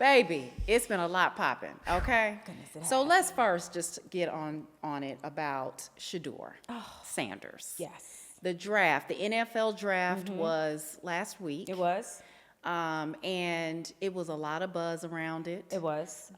Baby, it's been a lot popping, okay? Goodness, So let's first just get on it about Shedeur Sanders. Yes. The draft, the NFL draft was last week. It was. And it was a lot of buzz around it. It was.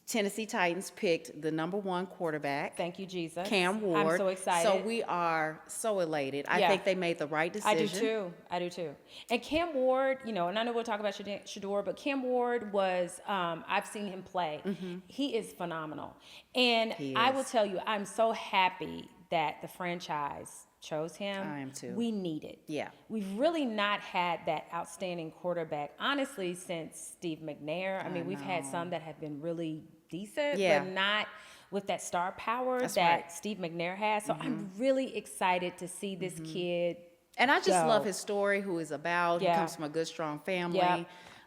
Tennessee Titans picked the #1 quarterback. Thank you, Jesus. Cam Ward. I'm so excited. So we are so elated. I think they made the right decision. I do too. And Cam Ward, and I know we'll talk about Shedeur, but Cam Ward was, I've seen him play. He is phenomenal. And I will tell you, I'm so happy that the franchise chose him. I am too. We need it. Yeah. We've really not had that outstanding quarterback, honestly, since Steve McNair. I mean, we've had some that have been really decent, but not with that star power that Steve McNair has. So I'm really excited to see this kid. And I just love his story, who he's about. He comes from a good, strong family.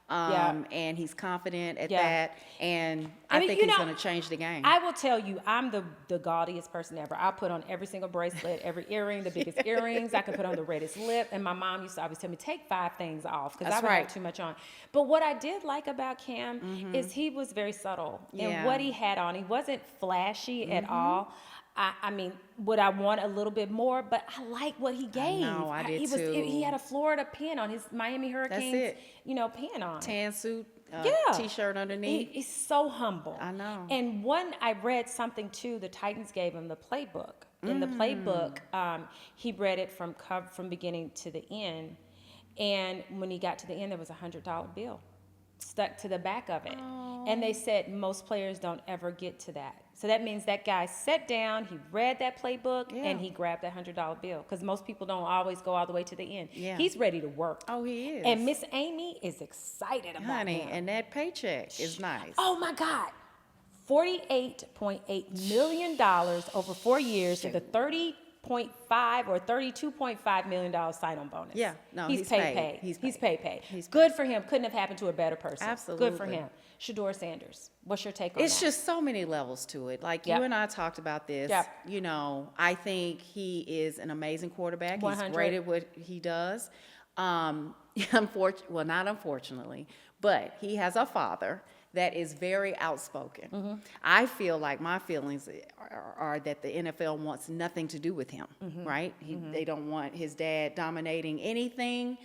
And he's confident at that. And I think he's going to change the game. I will tell you, I'm the gaudiest person ever. I put on every single bracelet, every earring, the biggest earrings. I can put on the reddest lip. And my mom used to always tell me, take 5 things off, because I would have too much on. But what I did like about Cam is he was very subtle in what he had on. He wasn't flashy at all. I mean, would I want a little bit more? But I like what he gave. No, I did too. He had a Florida pin on, his Miami Hurricanes, pin on. Tan suit, T-shirt underneath. He's so humble. I know. And I read something too. The Titans gave him the playbook. In the playbook, he read it from beginning to the end. And when he got to the end, there was a $100 bill stuck to the back of it. And they said most players don't ever get to that. So that means that guy sat down, he read that playbook, and he grabbed that $100 bill. Because most people don't always go all the way to the end. Yeah. He's ready to work. Oh, he is. And Miss Amy is excited about him. And that paycheck is nice. Oh, my God. $48.8 million over 4 years with a $30.5 or $32.5 million sign-on bonus. Yeah, no, he's paid. He's paid. Good for him. Couldn't have happened to a better person. Absolutely. Good for him. Shedeur Sanders, what's your take on It's that? just so many levels to it. Like you and I talked about this. I think he is an amazing quarterback. 100. He's great at what he does. Not unfortunately, but he has a father that is very outspoken. I feel like my feelings are that the NFL wants nothing to do with him, right? They don't want his dad dominating anything,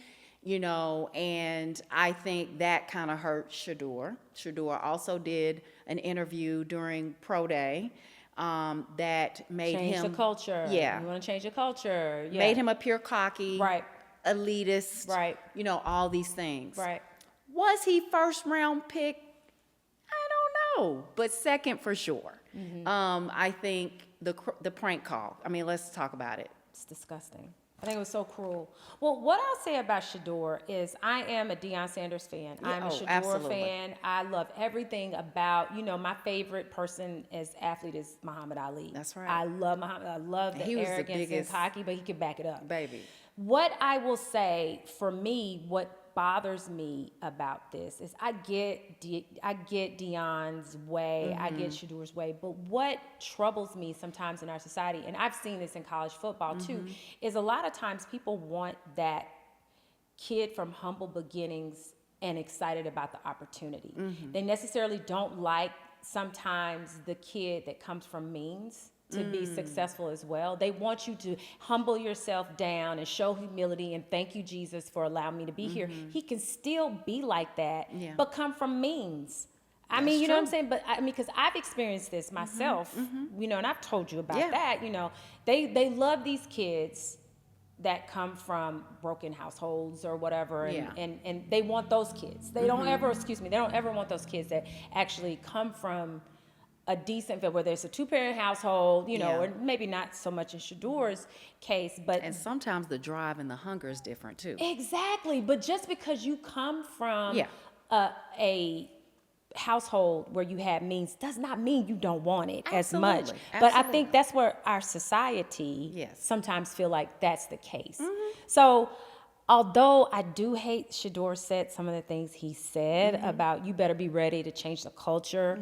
and I think that kind of hurt Shedeur. Shedeur also did an interview during Pro Day that made him... Change the culture. Yeah. You want to change the culture. Yeah. Made him appear cocky. Right. Elitist. Right. All these things. Right. Was he first round pick? I don't know, but second for sure. I think the prank call. I mean, let's talk about it. It's disgusting. I think it was so cruel. Well, what I'll say about Shedeur is I am a Deion Sanders fan. I'm a Shedeur fan. I love everything about, my favorite person as athlete is Muhammad Ali. That's right. I love Muhammad. I love the arrogance and cocky, but he can back it up. Baby. What I will say, for me, what bothers me about this is I get Deion's way, I get Shedeur's way, but what troubles me sometimes in our society, and I've seen this in college football too, is a lot of times people want that kid from humble beginnings and excited about the opportunity. They necessarily don't like sometimes the kid that comes from means to be successful as well. They want you to humble yourself down and show humility and thank you, Jesus, for allowing me to be here. He can still be like that, but come from means. I mean, you know what I'm saying? But I mean, because I've experienced this myself, and I've told you about that. They love these kids that come from broken households or whatever, and they want those kids. They don't ever, they don't ever want those kids that actually come from a decent, whether it's a 2-parent household, or maybe not so much in Shedeur's case, but... And sometimes the drive and the hunger is different too. Exactly, but just because you come from a household where you have means does not mean you don't want it as much. But I think that's where our society sometimes feel like that's the case. So... Although I do hate Shedeur said some of the things he said about you better be ready to change the culture,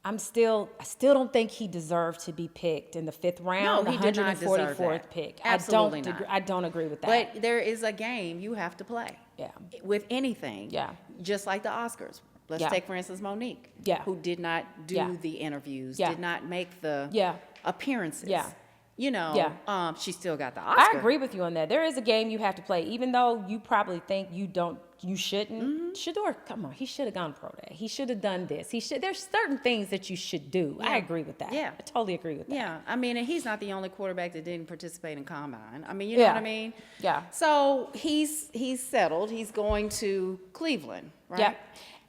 I still don't think he deserved to be picked in the 5th round, no, the he did not deserve 144th that. pick. Absolutely not. I don't agree with that. But there is a game you have to play. Yeah. With anything. Yeah. Just like the Oscars. Let's Yeah. take, for instance, Monique, Yeah. who did not do Yeah. the interviews, Yeah. did not make the Yeah. appearances. Yeah. You know, Yeah. she still got the Oscar. I agree with you on that. There is a game you have to play, even though you probably think you shouldn't. Shedeur, come on, he should have gone pro day. He should have done this. There's certain things that you should do. I agree with that. Yeah. I totally agree with that. Yeah, I mean, and he's not the only quarterback that didn't participate in combine. I mean, you know what I mean? Yeah. So he's settled. He's going to Cleveland, right? Yeah.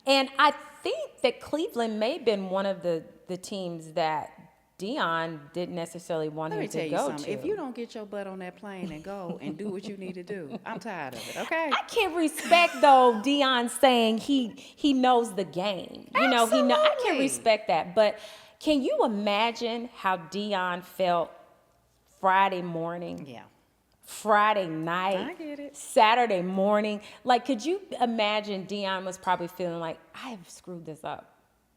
And I think that Cleveland may have been one of the teams that Deion didn't necessarily want Let him me tell to you go something. to. If you don't get your butt on that plane and go and do what you need to do, I'm tired of it. Okay. I can't respect though Deion saying he knows the game. You know, I can Absolutely. respect that. But can you imagine how Deion felt Friday morning? Yeah. Friday night, I get it. Saturday morning. Like, could you imagine Deion was probably feeling like, I have screwed this up.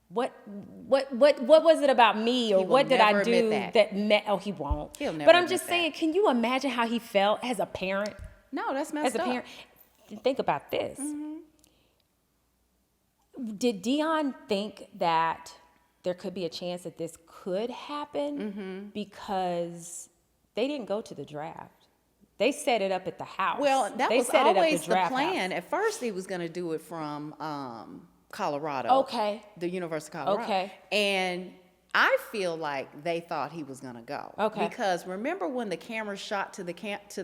What was it about me, or He will what did I never do admit that. oh, he won't. He'll never But I'm admit just saying, that. can you imagine how he felt as a parent? No, that's messed As a up. parent, think about this. Did Deion think that there could be a chance that this could happen because they didn't go to the draft? They set it up at the house. Well, that They was set it up at always the draft plan. house. At first, he was going to do it from Colorado. Okay. The University of Colorado. Okay. And I feel like they thought he was going to go. Okay. Because remember when the camera shot to the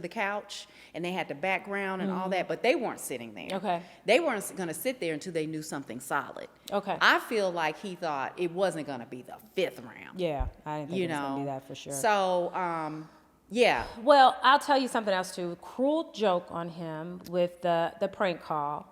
couch and they had the background and all that, but they weren't sitting there. Okay. They weren't going to sit there until they knew something solid. Okay. I feel like he thought it wasn't going to be the 5th round. Yeah, I didn't think You it was going to know. be that for sure. So, yeah. Well, I'll tell you something else too. Cruel joke on him with the prank call.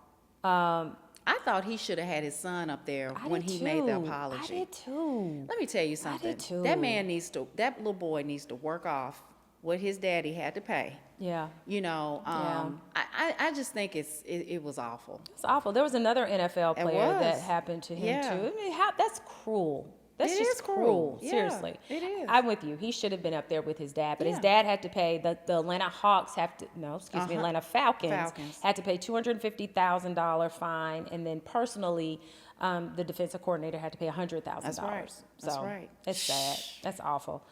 I thought he should have had his son up there I when did he made the too. apology. I did too. Let me tell you something. too. That little boy needs to work off what his daddy had to pay. Yeah. You know, Yeah. I just think it was awful. It's awful. There was another NFL player that was. happened to him Yeah. too. I mean, that's cruel. That's It just is cruel. Yeah, Seriously. it is. I'm with you. He should have been up there with his dad, but his Yeah. dad had to pay the Atlanta Hawks Atlanta Falcons had to pay $250,000 fine, and then personally, the defensive coordinator had to pay $100,000. That's right. That's So right. it's sad. That's awful.